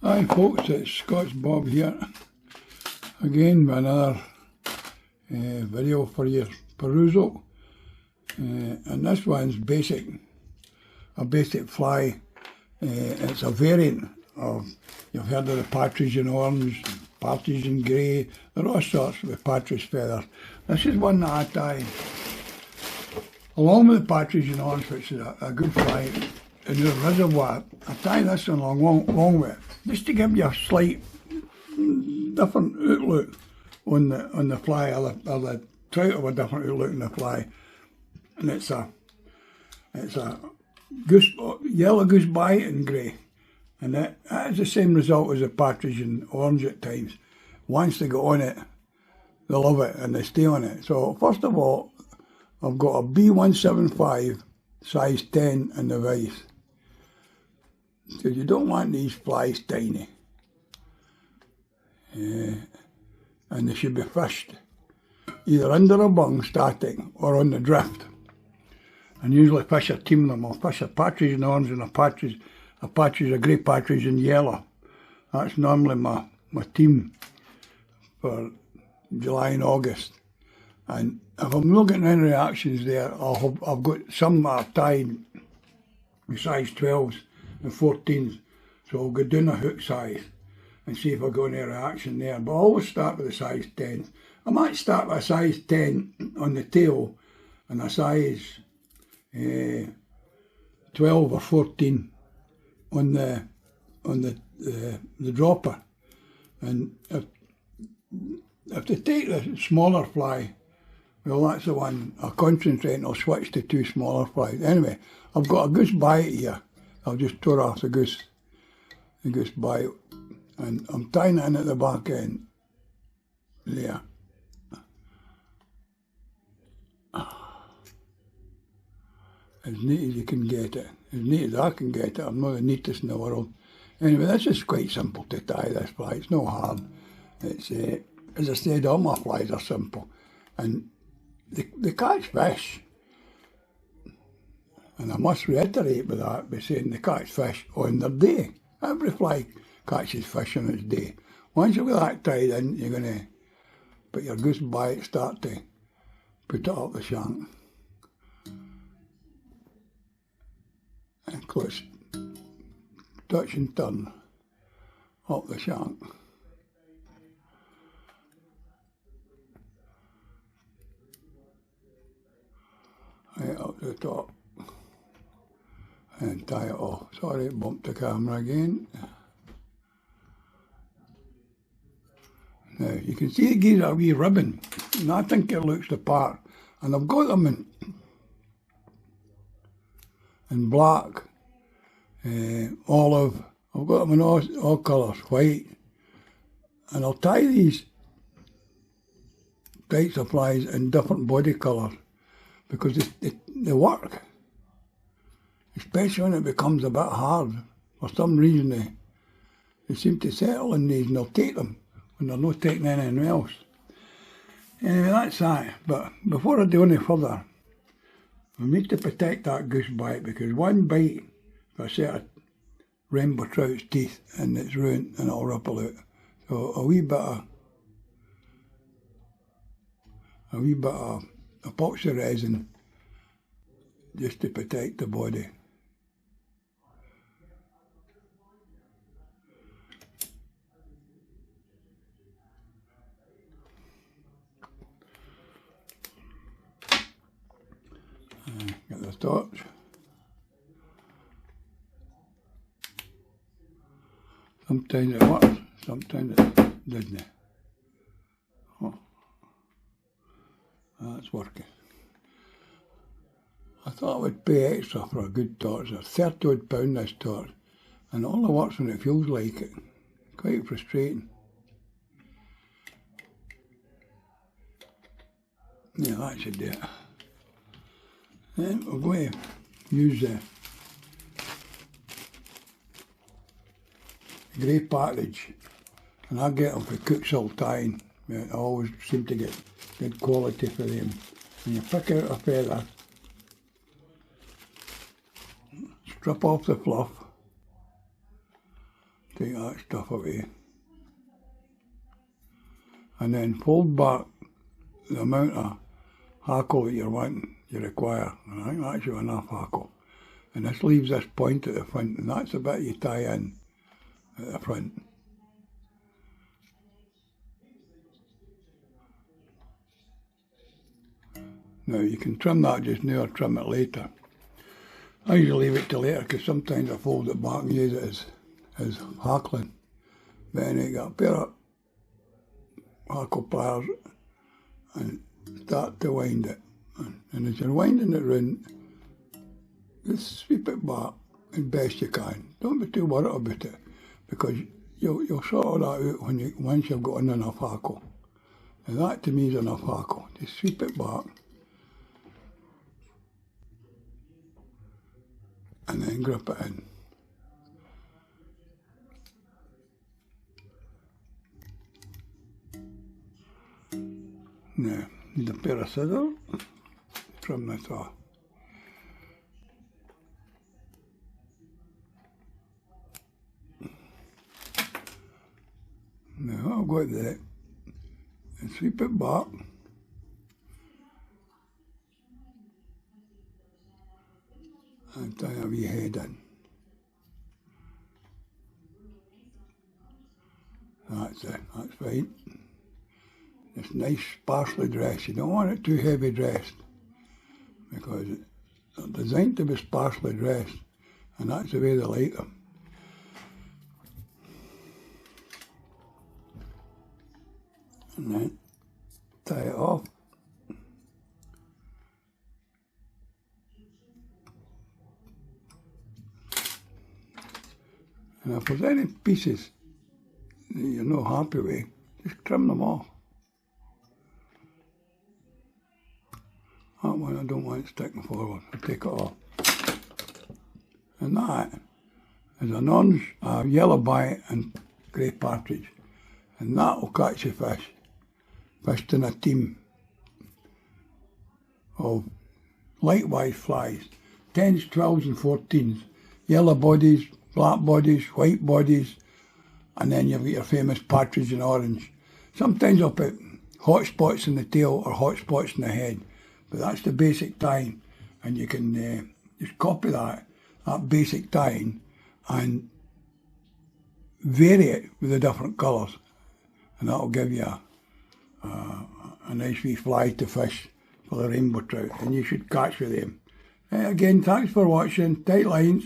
Hi folks, it's Scotch Bob here, again with another video for your perusal, and this one's a basic fly. It's a variant of, you've heard of the partridge in orange, partridge in grey, there are all sorts with partridge feathers. This is one that I tie along with the partridge in orange, which is a good fly in the reservoir. I tie this one along with it, just to give you a slight different outlook on the fly, or the trout have a different outlook on the fly. And it's a goose, yellow goose bite in grey, and that is the same result as the partridge in orange at times. Once they get on it, they love it and they stay on it. So first of all, I've got a B175 size 10 in the vise, because you don't want these flies tiny, and they should be fished either under a bung static or on the drift. And usually fish a team of them. I'll fish a partridge in orange and a grey partridge in yellow. That's normally my team for July and August. And if I'm not getting any reactions there, I've got some that I've tied with size 12s and 14s. So I'll go down a hook size and see if I got any reaction there. But I always start with a size 10. I might start with a size 10 on the tail and a size 12 or 14 on the dropper. And if they take the smaller fly, well, that's the one I concentrate and I'll switch to two smaller flies. Anyway, I've got a goose bite here. I'll just tore off the goose bite, and I'm tying it in at the back end there. As neat as you can get it, as neat as I can get it. I'm not the neatest in the world. Anyway, this is quite simple to tie this fly. It's no hard. It's as I said, all my flies are simple, and they catch fish. And I must reiterate with that by saying they catch fish on their day. Every fly catches fish on its day. Once you've got that tied in, you're going to put your goose bite, start to put it up the shank. And close, touch and turn up the shank. Right up the top. And tie it off. Sorry, bumped the camera again. Now, you can see it gives a wee ribbon, and I think it looks the part. And I've got them in black, olive, I've got them in all colours, white. And I'll tie these types of flies in different body colours, because they work. Especially when it becomes a bit hard. For some reason they seem to settle in these, and they'll take them when they're not taking anything else. Anyway, that's that. But before I do any further, we need to protect that goose bite, because one bite, if I set a rainbow trout's teeth, and it's ruined and it'll ripple out. So a wee bit of epoxy resin just to protect the body. Get the torch. Sometimes it works, sometimes it doesn't. Oh, that's working. I thought I would pay extra for a good torch. It's £30 this torch, and it only works when it feels like it. Quite frustrating. Yeah, that should do it. Then we're going to use the grey partridge, and I get them for cooks all time. I always seem to get good quality for them. And you pick out a feather, strip off the fluff, take that stuff away. And then fold back the amount of hackle that you require. And I think that's you enough hackle. And this leaves this point at the front, and that's the bit you tie in at the front. Now you can trim that just now or trim it later. I usually leave it till later because sometimes I fold it back and use it as hackling. But then you got a pair of hackle pliers and start to wind it. And as you're winding it round, just sweep it back as best you can. Don't be too worried about it because you'll sort all that out once you've got enough hackle. And that to me is enough hackle. Just sweep it back and then grip it in. Now, need a pair of scissors, trim this off. Now I'll go there and sweep it back. And tie a wee head in. That's it, that's fine. It's nice sparsely dressed. You don't want it too heavy dressed because they're designed to be sparsely dressed and that's the way they like them. And then tie it off. And if there's any pieces that you're not happy with, just trim them off. That one I don't want it sticking forward, I'll take it off. And that is an orange, yellow bonnet and grey partridge. And that will catch the fish. Fished in a team of likewise flies. 10s, 12s and 14s. Yellow bodies, black bodies, white bodies, and then you've got your famous partridge and orange. Sometimes I'll put hot spots in the tail or hot spots in the head, but that's the basic tying, and you can just copy that basic tying and vary it with the different colours, and that'll give you a nice wee fly to fish for the rainbow trout, and you should catch with them. Again, thanks for watching. Tight lines.